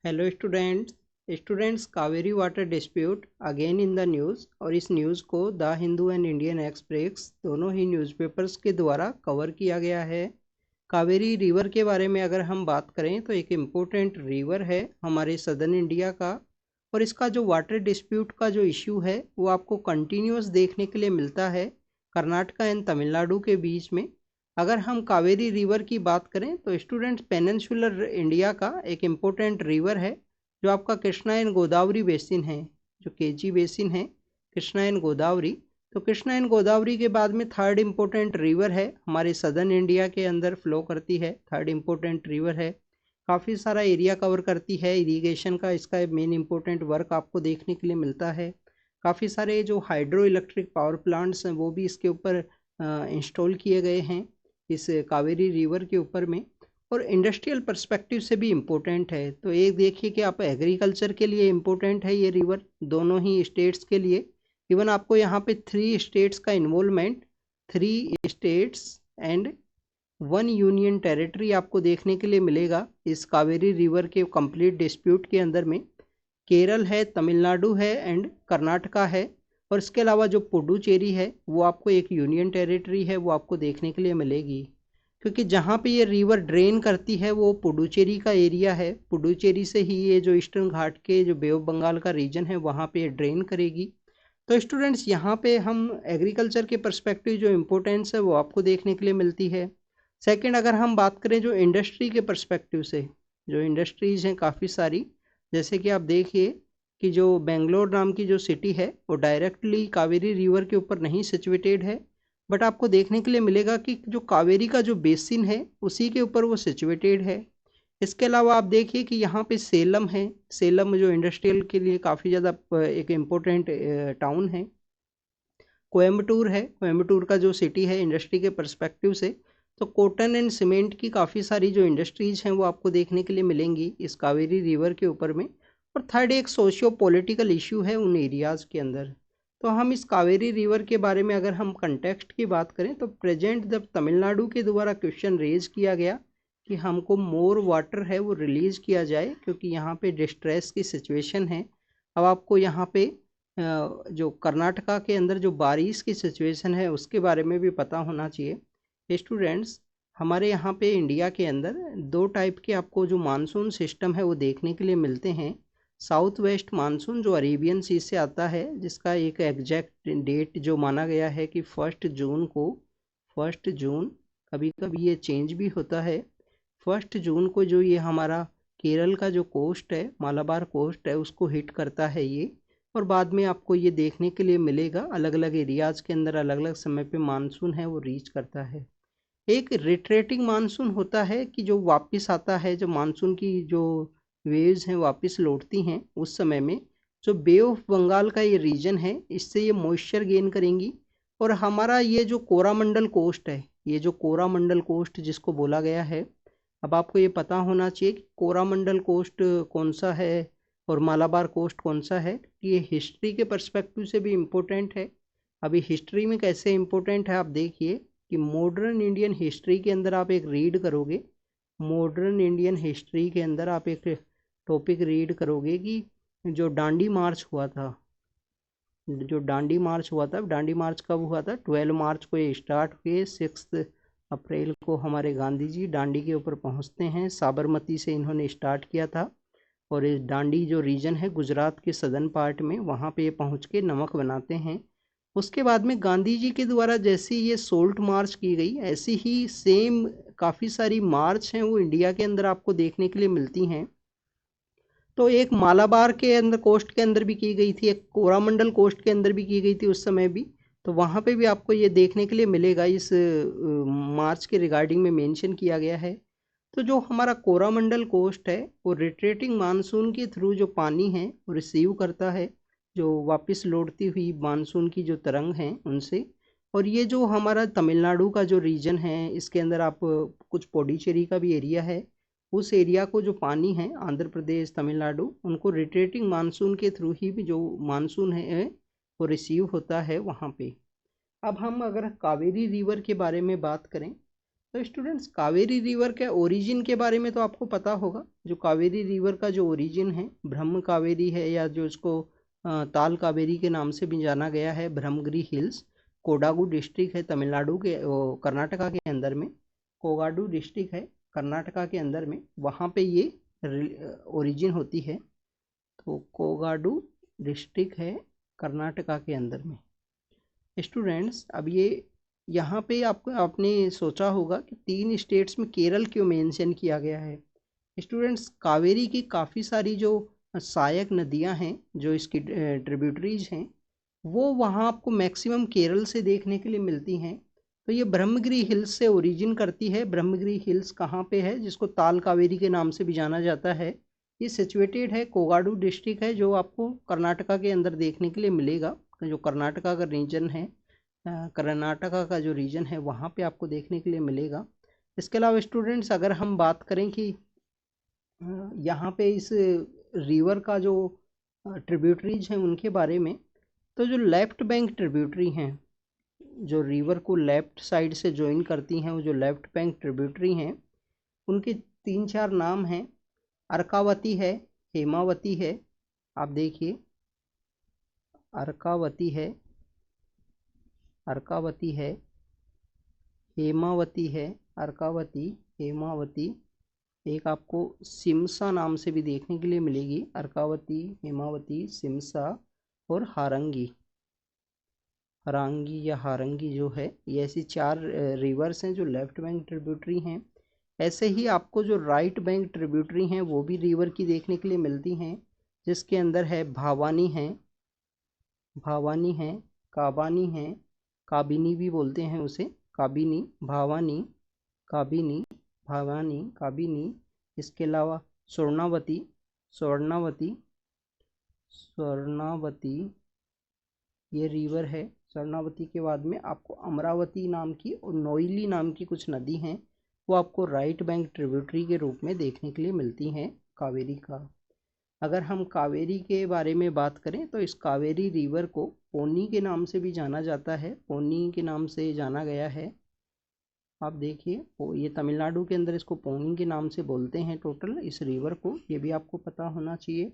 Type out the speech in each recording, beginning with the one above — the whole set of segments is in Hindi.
Hello students Kaveri water dispute again in the news. और इस न्यूज़ को the Hindu and Indian express दोनों ही न्यूज़पेपर्स के द्वारा कवर किया गया है। कावेरी रिवर के बारे में अगर हम बात करें तो एक इम्पोर्टेंट रिवर है हमारे सदर्न इंडिया का, और इसका जो वाटर डिस्प्यूट का जो इश्यू है वो आपको कंटिन्यूस देखने के लिए मिलता है कर्नाटका एंड तमिलनाडु के बीच में। अगर हम कावेरी रिवर की बात करें तो स्टूडेंट्स पेनिनसुलर इंडिया का एक इम्पोर्टेंट रिवर है जो आपका कृष्णा एंड गोदावरी बेसिन है, जो केजी बेसिन है कृष्णा एंड गोदावरी। तो कृष्णा एंड गोदावरी के बाद में थर्ड इम्पोर्टेंट रिवर है हमारे सदर्न इंडिया के अंदर फ्लो करती है, थर्ड इम्पोर्टेंट रिवर है। काफ़ी सारा एरिया कवर करती है, इरिगेशन का इसका मेन इम्पोर्टेंट वर्क आपको देखने के लिए मिलता है। काफ़ी सारे जो हाइड्रो इलेक्ट्रिक पावर प्लांट्स हैं वो भी इसके ऊपर इंस्टॉल किए गए हैं इस कावेरी रिवर के ऊपर में, और इंडस्ट्रियल पर्सपेक्टिव से भी इम्पोर्टेंट है। तो एक देखिए कि आप एग्रीकल्चर के लिए इम्पोर्टेंट है ये रिवर दोनों ही स्टेट्स के लिए। इवन आपको यहाँ पे 3 स्टेट्स का involvement, 3 states and 1 union territory आपको देखने के लिए मिलेगा इस कावेरी रिवर के कंप्लीट डिस्प्यूट के अंदर में। केरल है, तमिलनाडु है एंड कर्नाटका है, और इसके अलावा जो पुडुचेरी है वो आपको एक यूनियन टेरिटरी है वो आपको देखने के लिए मिलेगी। क्योंकि जहाँ पे ये रिवर ड्रेन करती है वो पुडुचेरी का एरिया है, पुडुचेरी से ही ये जो ईस्टर्न घाट के जो बे ऑफ बंगाल का रीजन है वहाँ पे ये ड्रेन करेगी। तो स्टूडेंट्स यहाँ पे हम एग्रीकल्चर के पर्सपेक्टिव जो इम्पोर्टेंस है वो आपको देखने के लिए मिलती है। सेकंड, अगर हम बात करें जो इंडस्ट्री के पर्सपेक्टिव से, जो इंडस्ट्रीज़ हैं काफ़ी सारी, जैसे कि आप देखिए कि जो बेंगलोर नाम की जो सिटी है वो डायरेक्टली कावेरी रिवर के ऊपर नहीं सिचुएटेड है, बट आपको देखने के लिए मिलेगा कि जो कावेरी का जो बेसिन है उसी के ऊपर वो सिचुएटेड है। इसके अलावा आप देखिए कि यहाँ पे सेलम है, सेलम जो इंडस्ट्रियल के लिए काफ़ी ज़्यादा एक इम्पोर्टेंट टाउन है। कोयम्बटूर है, कोयम्बटूर का जो सिटी है इंडस्ट्री के पर्सपेक्टिव से, तो कॉटन एंड सीमेंट की काफ़ी सारी जो इंडस्ट्रीज़ हैं वो आपको देखने के लिए मिलेंगी इस कावेरी रिवर के ऊपर में। और थर्ड, एक सोशियो पॉलिटिकल इशू है उन एरियाज़ के अंदर। तो हम इस कावेरी रिवर के बारे में अगर हम कंटेक्स्ट की बात करें तो प्रेजेंट जब तमिलनाडु के द्वारा क्वेश्चन रेज किया गया कि हमको मोर वाटर है वो रिलीज़ किया जाए क्योंकि यहाँ पे डिस्ट्रेस की सिचुएशन है। अब आपको यहाँ पे जो कर्नाटका के अंदर जो बारिश की सिचुएशन है उसके बारे में भी पता होना चाहिए। स्टूडेंट्स, हमारे यहाँ पे इंडिया के अंदर 2 टाइप के आपको जो मानसून सिस्टम है वो देखने के लिए मिलते हैं। साउथ वेस्ट मानसून जो अरेबियन सी से आता है, जिसका एक एग्जैक्ट डेट जो माना गया है कि 1 जून को, 1 जून, कभी कभी ये चेंज भी होता है, 1 जून को जो ये हमारा केरल का जो कोस्ट है, मालाबार कोस्ट है, उसको हिट करता है ये। और बाद में आपको ये देखने के लिए मिलेगा अलग अलग एरियाज़ के अंदर अलग अलग समय पे मानसून है वो रीच करता है। एक रिट्रेटिंग मानसून होता है कि जो वापस आता है, जो मानसून की जो वेव्स हैं वापस लौटती हैं उस समय में, जो बे ऑफ बंगाल का ये रीजन है इससे ये मॉइस्चर गेन करेंगी। और हमारा ये जो कोरामंडल कोस्ट है, ये जो कोरामंडल कोस्ट जिसको बोला गया है, अब आपको ये पता होना चाहिए कि कोरामंडल कोस्ट कौन सा है और मालाबार कोस्ट कौन सा है। ये हिस्ट्री के पर्सपेक्टिव से भी इम्पोर्टेंट है। अभी हिस्ट्री में कैसे इम्पोर्टेंट है आप देखिए कि मॉडर्न इंडियन हिस्ट्री के अंदर आप एक रीड करोगे, मॉडर्न इंडियन हिस्ट्री के अंदर आप एक टॉपिक रीड करोगे कि जो डांडी मार्च हुआ था, जो डांडी मार्च हुआ था, डांडी मार्च कब हुआ था? 12 मार्च को ये स्टार्ट हुए, 6 अप्रैल को हमारे गांधी जी डांडी के ऊपर पहुंचते हैं, साबरमती से इन्होंने स्टार्ट किया था। और इस डांडी जो रीजन है गुजरात के सदर्न पार्ट में, वहाँ पे ये पहुँच के नमक बनाते हैं। उसके बाद में गांधी जी के द्वारा जैसे ये सोल्ट मार्च की गई, ऐसी ही सेम काफ़ी सारी मार्च हैं वो इंडिया के अंदर आपको देखने के लिए मिलती हैं। तो एक मालाबार के अंदर कोस्ट के अंदर भी की गई थी, एक कोरामंडल कोस्ट के अंदर भी की गई थी उस समय भी। तो वहाँ पे भी आपको ये देखने के लिए मिलेगा, इस मार्च के रिगार्डिंग में मेंशन किया गया है। तो जो हमारा कोरामंडल कोस्ट है वो रिट्रेटिंग मानसून के थ्रू जो पानी है वो रिसीव करता है, जो वापस लौटती हुई मानसून की जो तरंग हैं उनसे। और ये जो हमारा तमिलनाडु का जो रीजन है इसके अंदर आप कुछ पौडीचेरी का भी एरिया है, उस एरिया को जो पानी है आंध्र प्रदेश तमिलनाडु उनको रिट्रेटिंग मानसून के थ्रू ही भी जो मानसून है वो रिसीव होता है वहाँ पे। अब हम अगर कावेरी रिवर के बारे में बात करें तो स्टूडेंट्स कावेरी रिवर के ओरिजिन के बारे में तो आपको पता होगा। जो कावेरी रिवर का जो ओरिजिन है ब्रह्म कावेरी है, या जो इसको ताल कावेरी के नाम से भी जाना गया है। ब्रह्मगिरी हिल्स कोडागु डिस्ट्रिक्ट है तमिलनाडु के कर्नाटका के अंदर में। कोगाडू डिस्ट्रिक्ट है कर्नाटका के अंदर में, वहाँ पे ये ओरिजिन होती है। तो कोगाडू डिस्ट्रिक्ट है कर्नाटका के अंदर में। स्टूडेंट्स अब ये यहाँ पे आपने सोचा होगा कि 3 स्टेट्स में केरल क्यों मेंशन किया गया है। स्टूडेंट्स कावेरी की काफ़ी सारी जो सहायक नदियाँ हैं, जो इसकी ट्रिब्यूटरीज हैं, वो वहाँ आपको मैक्सिमम केरल से देखने के लिए मिलती हैं। तो ये ब्रह्मगिरी हिल्स से ओरिजिन करती है। ब्रह्मगिरी हिल्स कहाँ पे है, जिसको ताल कावेरी के नाम से भी जाना जाता है। ये सिचुएटेड है, कोगाडू डिस्ट्रिक्ट है, जो आपको कर्नाटका के अंदर देखने के लिए मिलेगा। जो कर्नाटका का रीजन है, कर्नाटका का जो रीजन है वहाँ पे आपको देखने के लिए मिलेगा। इसके अलावा स्टूडेंट्स अगर हम बात करें कि यहाँ पे इस रिवर का जो ट्रिब्यूटरीज हैं उनके बारे में, तो जो लेफ्ट बैंक ट्रिब्यूटरी हैं, जो रिवर को लेफ्ट साइड से ज्वाइन करती हैं, वो जो लेफ्ट बैंक ट्रिब्यूटरी हैं, उनके 3-4 नाम हैं। अर्कावती है, हेमावती है, आप देखिए अर्कावती है, अर्कावती है, हेमावती है, अर्कावती, हेमावती। एक आपको सिमसा नाम से भी देखने के लिए मिलेगी, अर्कावती, हेमावती, सिमसा और हारंगी। हरांगी या हारंगी जो है, ये ऐसी 4 रिवर्स हैं जो लेफ्ट बैंक ट्रिब्यूटरी हैं। ऐसे ही आपको जो राइट बैंक ट्रिब्यूटरी हैं वो भी रिवर की देखने के लिए मिलती हैं, जिसके अंदर है भावानी है, भावानी है, काबानी है, काबिनी भी बोलते हैं उसे, काबिनी, भावानी, काबिनी, भावानी, काबिनी। इसके अलावा स्वर्णावती, स्वर्णावती, स्वर्णावती ये रिवर है। स्वर्णावती के बाद में आपको अमरावती नाम की और नोइली नाम की कुछ नदी हैं, वो आपको राइट बैंक ट्रिब्यूटरी के रूप में देखने के लिए मिलती हैं कावेरी का। अगर हम कावेरी के बारे में बात करें तो इस कावेरी रिवर को पोनी के नाम से भी जाना जाता है, पोनी के नाम से जाना गया है। आप देखिए ये तमिलनाडु के अंदर इसको पोनी के नाम से बोलते हैं टोटल इस रिवर को, ये भी आपको पता होना चाहिए।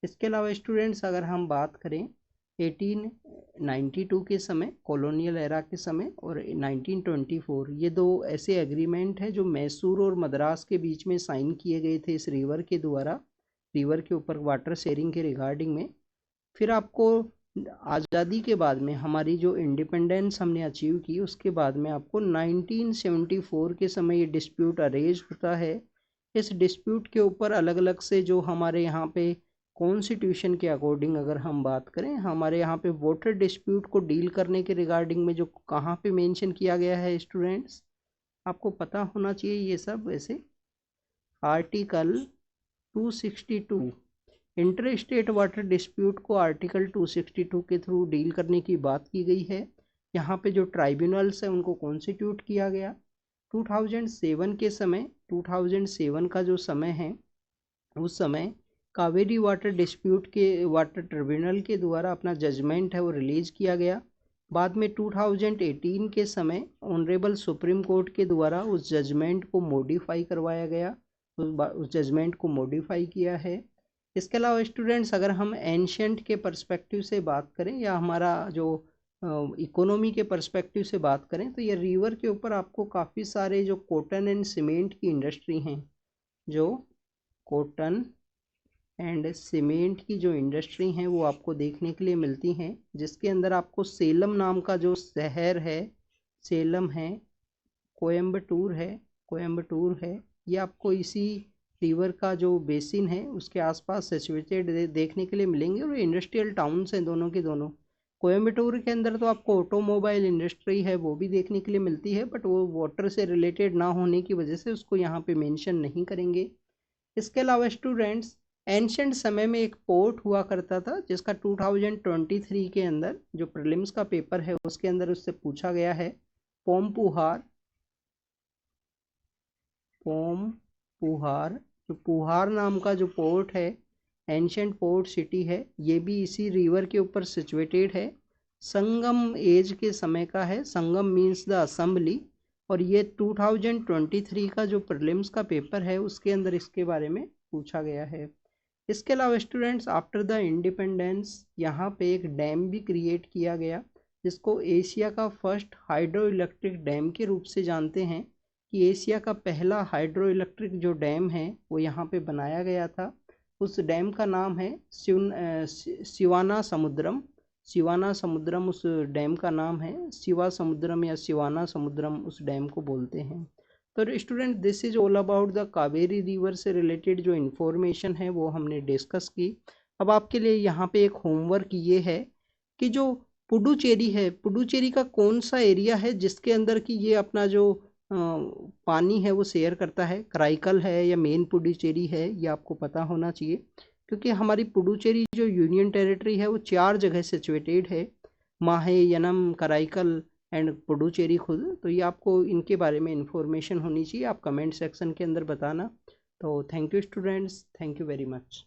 इसके अलावा स्टूडेंट्स अगर हम बात करें 1892 के समय, कॉलोनियल एरा के समय, और 1924, ये 2 ऐसे एग्रीमेंट हैं जो मैसूर और मद्रास के बीच में साइन किए गए थे इस रिवर के द्वारा, रिवर के ऊपर वाटर शेयरिंग के रिगार्डिंग में। फिर आपको आज़ादी के बाद में, हमारी जो इंडिपेंडेंस हमने अचीव की, उसके बाद में आपको 1974 के समय ये डिस्प्यूट अरेज होता है। इस डिस्प्यूट के ऊपर अलग अलग से जो हमारे यहाँ पे कॉन्स्टिट्यूशन के अकॉर्डिंग अगर हम बात करें, हमारे यहाँ पे वाटर डिस्प्यूट को डील करने के रिगार्डिंग में जो कहाँ पे मेंशन किया गया है स्टूडेंट्स, आपको पता होना चाहिए ये सब। वैसे article 262 inter state water dispute को आर्टिकल 262 के थ्रू डील करने की बात की गई है। यहाँ पे जो ट्राइब्यूनल्स है उनको कॉन्स्टिट्यूट किया गया 2007 के समय। 2007 का जो समय है, उस समय कावेरी वाटर डिस्प्यूट के वाटर ट्रिब्यूनल के द्वारा अपना जजमेंट है वो रिलीज़ किया गया। बाद में 2018 के समय ऑनरेबल सुप्रीम कोर्ट के द्वारा उस जजमेंट को मॉडिफाई करवाया गया, उस जजमेंट को मॉडिफाई किया है। इसके अलावा स्टूडेंट्स अगर हम एंशियंट के पर्सपेक्टिव से बात करें, या हमारा जो इकोनॉमी के पर्सपेक्टिव से बात करें, तो ये रिवर के ऊपर आपको काफ़ी सारे जो कॉटन एंड सीमेंट की इंडस्ट्री हैं, जो कॉटन एंड सीमेंट की जो इंडस्ट्री हैं वो आपको देखने के लिए मिलती हैं, जिसके अंदर आपको सेलम नाम का जो शहर है, सेलम है, कोयम्बटूर है, कोयम्बटूर है, ये आपको इसी रिवर का जो बेसिन है उसके आसपास सिचुएटेड देखने के लिए मिलेंगे। और इंडस्ट्रियल टाउन्स हैं दोनों के दोनों। कोयम्बटूर के अंदर तो आपको ऑटोमोबाइल इंडस्ट्री है वो भी देखने के लिए मिलती है, बट वो वाटर से रिलेटेड ना होने की वजह से उसको यहाँ पे मेंशन नहीं करेंगे। इसके अलावा स्टूडेंट्स एंशंट समय में एक पोर्ट हुआ करता था, जिसका 2023 के अंदर जो प्रीलिम्स का पेपर है उसके अंदर उससे पूछा गया है। पोमपुहार, पोमपुहार, जो पुहार नाम का जो पोर्ट है, एंशंट पोर्ट सिटी है, ये भी इसी रिवर के ऊपर सिचुएटेड है। संगम एज के समय का है। संगम मीन्स द असेंबली, और ये 2023 का जो प्रीलिम्स का पेपर है उसके अंदर इसके बारे में पूछा गया है। इसके अलावा स्टूडेंट्स, आफ्टर द इंडिपेंडेंस यहाँ पे एक डैम भी क्रिएट किया गया, जिसको एशिया का फर्स्ट हाइड्रो इलेक्ट्रिक डैम के रूप से जानते हैं, कि एशिया का पहला हाइड्रो इलेक्ट्रिक जो डैम है वो यहाँ पे बनाया गया था। उस डैम का नाम है सिवाना समुद्रम। सिवाना समुद्रम उस डैम का नाम है, शिवा समुद्रम या सिवाना समुद्रम उस डैम को बोलते हैं। तो student, this is all about the Kaveri river से रिलेटेड जो इन्फॉर्मेशन है वो हमने डिस्कस की। अब आपके लिए यहाँ पे एक होमवर्क ये है कि जो पुडुचेरी है, पुडुचेरी का कौन सा एरिया है जिसके अंदर की ये अपना जो पानी है वो शेयर करता है, कराईकल है या मेन पुडुचेरी है, ये आपको पता होना चाहिए। क्योंकि हमारी पुडुचेरी जो यूनियन टेरिटरी है वो 4 जगह सिचुएटेड है, माहे, यनम, कराईकल एंड पुडुचेरी खुद। तो ये आपको इनके बारे में इंफॉर्मेशन होनी चाहिए, आप कमेंट सेक्शन के अंदर बताना। तो thank you students, thank you very much.